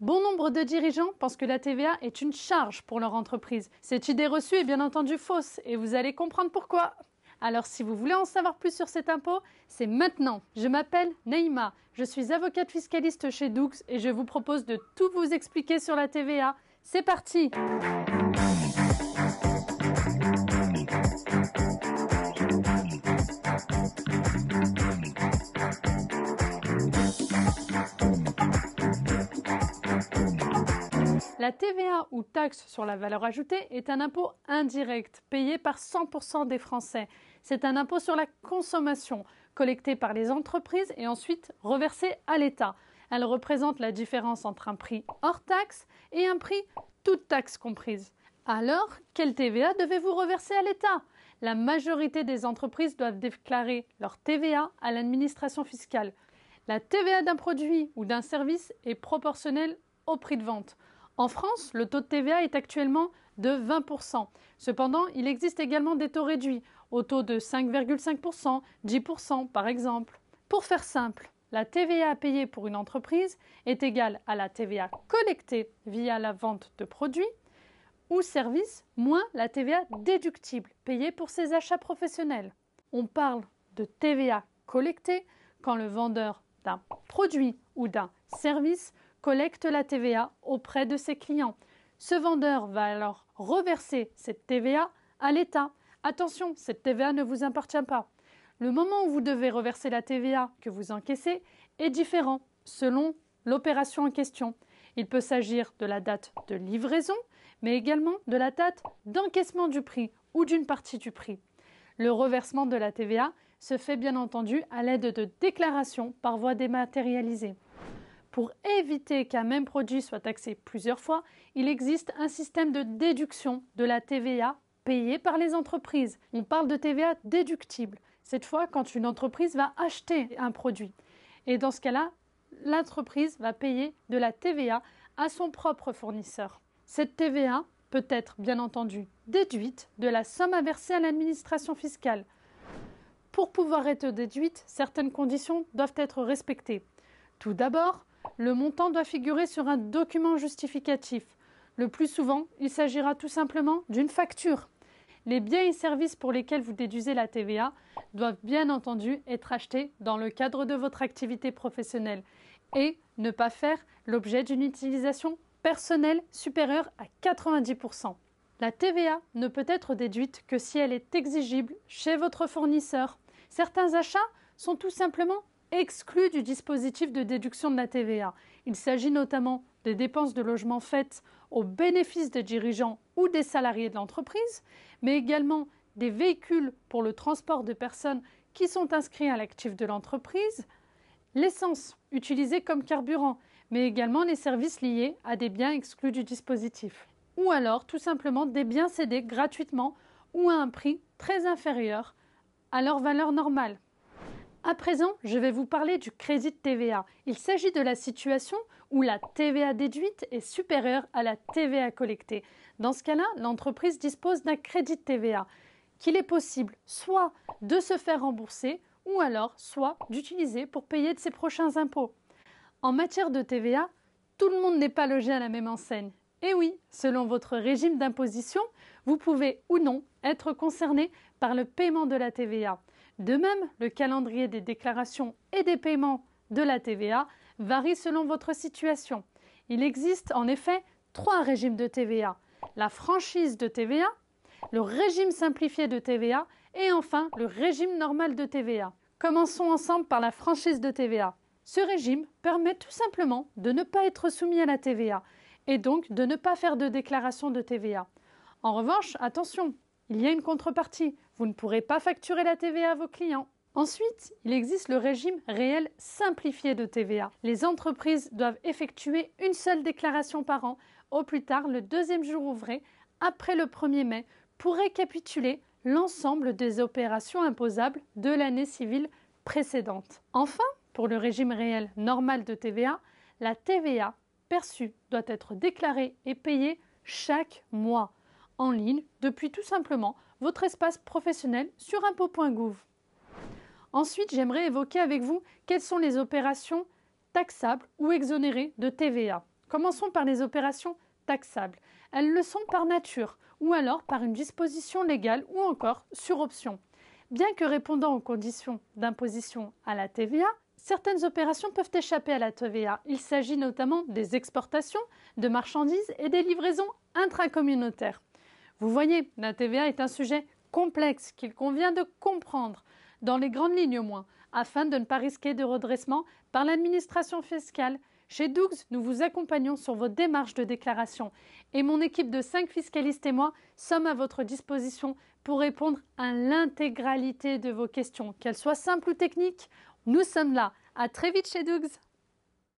Bon nombre de dirigeants pensent que la TVA est une charge pour leur entreprise. Cette idée reçue est bien entendu fausse et vous allez comprendre pourquoi. Alors si vous voulez en savoir plus sur cet impôt, c'est maintenant. Je m'appelle Neïma, je suis avocate fiscaliste chez Doux et je vous propose de tout vous expliquer sur la TVA. C'est parti! La TVA ou taxe sur la valeur ajoutée est un impôt indirect payé par 100% des Français. C'est un impôt sur la consommation collecté par les entreprises et ensuite reversé à l'État. Elle représente la différence entre un prix hors taxe et un prix toute taxe comprise. Alors, quelle TVA devez-vous reverser à l'État? La majorité des entreprises doivent déclarer leur TVA à l'administration fiscale. La TVA d'un produit ou d'un service est proportionnelle au prix de vente. En France, le taux de TVA est actuellement de 20%. Cependant, il existe également des taux réduits, au taux de 5,5%, 10% par exemple. Pour faire simple, la TVA payée pour une entreprise est égale à la TVA collectée via la vente de produits ou services, moins la TVA déductible payée pour ses achats professionnels. On parle de TVA collectée quand le vendeur d'un produit ou d'un service collecte la TVA auprès de ses clients. Ce vendeur va alors reverser cette TVA à l'État. Attention, cette TVA ne vous appartient pas. Le moment où vous devez reverser la TVA que vous encaissez est différent selon l'opération en question. Il peut s'agir de la date de livraison, mais également de la date d'encaissement du prix ou d'une partie du prix. Le reversement de la TVA se fait bien entendu à l'aide de déclarations par voie dématérialisée. Pour éviter qu'un même produit soit taxé plusieurs fois, il existe un système de déduction de la TVA payée par les entreprises. On parle de TVA déductible, cette fois quand une entreprise va acheter un produit. Et dans ce cas-là, l'entreprise va payer de la TVA à son propre fournisseur. Cette TVA peut être bien entendu déduite de la somme à verser à l'administration fiscale. Pour pouvoir être déduite, certaines conditions doivent être respectées. Tout d'abord, le montant doit figurer sur un document justificatif. Le plus souvent, il s'agira tout simplement d'une facture. Les biens et services pour lesquels vous déduisez la TVA doivent bien entendu être achetés dans le cadre de votre activité professionnelle et ne pas faire l'objet d'une utilisation personnelle supérieure à 90%. La TVA ne peut être déduite que si elle est exigible chez votre fournisseur. Certains achats sont tout simplement exclus du dispositif de déduction de la TVA. Il s'agit notamment des dépenses de logement faites au bénéfice des dirigeants ou des salariés de l'entreprise, mais également des véhicules pour le transport de personnes qui sont inscrits à l'actif de l'entreprise, l'essence utilisée comme carburant, mais également les services liés à des biens exclus du dispositif. Ou alors tout simplement des biens cédés gratuitement ou à un prix très inférieur à leur valeur normale. À présent, je vais vous parler du crédit de TVA. Il s'agit de la situation où la TVA déduite est supérieure à la TVA collectée. Dans ce cas-là, l'entreprise dispose d'un crédit de TVA qu'il est possible soit de se faire rembourser ou alors soit d'utiliser pour payer de ses prochains impôts. En matière de TVA, tout le monde n'est pas logé à la même enseigne. Et oui, selon votre régime d'imposition, vous pouvez ou non être concerné par le paiement de la TVA. De même, le calendrier des déclarations et des paiements de la TVA varie selon votre situation. Il existe en effet 3 régimes de TVA. La franchise de TVA, le régime simplifié de TVA et enfin le régime normal de TVA. Commençons ensemble par la franchise de TVA. Ce régime permet tout simplement de ne pas être soumis à la TVA et donc de ne pas faire de déclaration de TVA. En revanche, attention, il y a une contrepartie. Vous ne pourrez pas facturer la TVA à vos clients. Ensuite, il existe le régime réel simplifié de TVA. Les entreprises doivent effectuer une seule déclaration par an, au plus tard le 2e jour ouvré, après le 1er mai, pour récapituler l'ensemble des opérations imposables de l'année civile précédente. Enfin, pour le régime réel normal de TVA, la TVA perçue doit être déclarée et payée chaque mois, en ligne, depuis tout simplement votre espace professionnel sur impôts.gouv. Ensuite, j'aimerais évoquer avec vous quelles sont les opérations taxables ou exonérées de TVA. Commençons par les opérations taxables. Elles le sont par nature, ou alors par une disposition légale, ou encore sur option. Bien que répondant aux conditions d'imposition à la TVA, certaines opérations peuvent échapper à la TVA. Il s'agit notamment des exportations de marchandises et des livraisons intracommunautaires. Vous voyez, la TVA est un sujet complexe qu'il convient de comprendre, dans les grandes lignes au moins, afin de ne pas risquer de redressement par l'administration fiscale. Chez Dougs, nous vous accompagnons sur vos démarches de déclaration et mon équipe de 5 fiscalistes et moi sommes à votre disposition pour répondre à l'intégralité de vos questions, qu'elles soient simples ou techniques. Nous sommes là. À très vite chez Dougs.